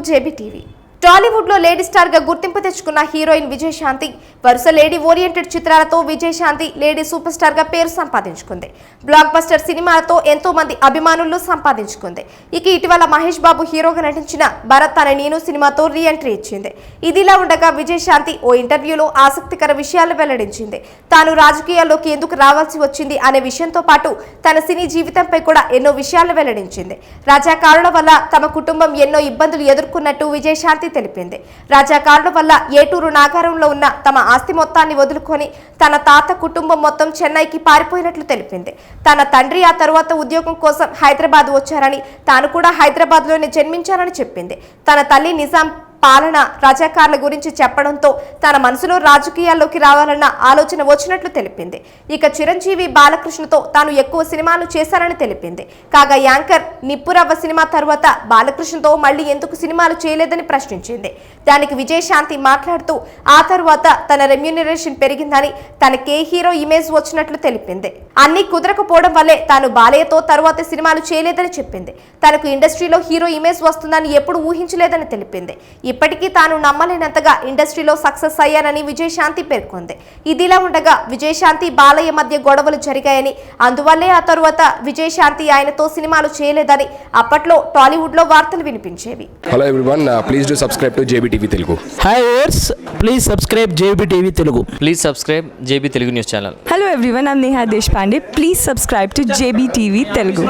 JBTV. Tollywood లో lady star గా గుర్తింపు తెచ్చుకున్న హీరోయిన్ విజయశాంతి వరుస లేడీ ఓరియంటెడ్ చిత్రాలతో విజయశాంతి లేడీ సూపర్ స్టార్ గా పేరు సంపాదించుకుంది. బ్లాక్ బస్టర్ సినిమాలతో ఎంతో మంది అభిమానులు సంపాదించుకుంది. ఇక ఇటీవల మహేష్ బాబు హీరోగా నటించిన భరత్ అనే నేను సినిమాతో రీ ఎంట్రీ ఇచ్చింది. ఇదిలా ఉండగా విజయశాంతి ఓ ఇంటర్వ్యూలో ఆసక్తికర విషయాలు వెల్లడించింది. తాను రాజకీయాల్లోకి ఎందుకు రావాల్సి వచ్చింది అనే విషయంతో పాటు తన సినీ జీవితంపై కూడా ఎన్నో విషయాలు వెల్లడించింది. రాజకారుల వల్ల తమ కుటుంబం ఎన్నో ఇబ్బందులు ఎదుర్కొన్నట్టు విజయశాంతి తెలిపింది. రాజకారుల వల్ల ఏటూరు నాగారంలో ఉన్న తమ ఆస్తి మొత్తాన్ని వదులుకొని తన తాత కుటుంబం మొత్తం చెన్నైకి పారిపోయినట్లు తెలిపింది. తన తండ్రి ఆ తరువాత ఉద్యోగం కోసం హైదరాబాద్ వచ్చారని, తాను కూడా హైదరాబాద్ లోనే జన్మించారని చెప్పింది. తన తల్లి నిజాం పాలన రాజకారుల గురించి చెప్పడంతో తన మనసులో రాజకీయాల్లోకి రావాలన్న ఆలోచన వచ్చినట్లు తెలిపింది. ఇక చిరంజీవి బాలకృష్ణతో తాను ఎక్కువ సినిమాలు చేశారని తెలిపింది. కాగా యాంకర్ నిప్పురవ్వ సినిమా తర్వాత బాలకృష్ణతో మళ్ళీ ఎందుకు సినిమాలు చేయలేదని ప్రశ్నించింది. దానికి విజయశాంతి మాట్లాడుతూ ఆ తర్వాత తన రెమ్యూనరేషన్ పెరిగిందని, తనకే హీరో ఇమేజ్ వచ్చినట్లు తెలిపింది. అన్ని కుదరకపోవడం వల్లే తాను బాలయ్యతో తర్వాత సినిమాలు చేయలేదని చెప్పింది. తనకు ఇండస్ట్రీలో హీరో ఇమేజ్ వస్తుందని ఎప్పుడు ఊహించలేదని తెలిపింది. ఇప్పటికీ తాను నమ్మలేనంతగా ఇండస్ట్రీలో సక్సెస్ అయ్యానని విజయశాంతి పేర్కొంది. ఇదిలా ఉండగా విజయశాంతి బాలయ్య మధ్య గొడవలు జరిగాయని, అందువల్లే ఆ తరువాత విజయశాంతి ఆయనతో సినిమాలు చేయలేదని అప్పట్లో టాలీవుడ్ లో వార్తలు వినిపించేవి. Hello everyone, please do subscribe to JBTV Telugu. Hi viewers, please subscribe JBTV Telugu. Please subscribe JB Telugu News channel. Hello everyone, I'm Neha Deshpande. Please subscribe to JBTV Telugu.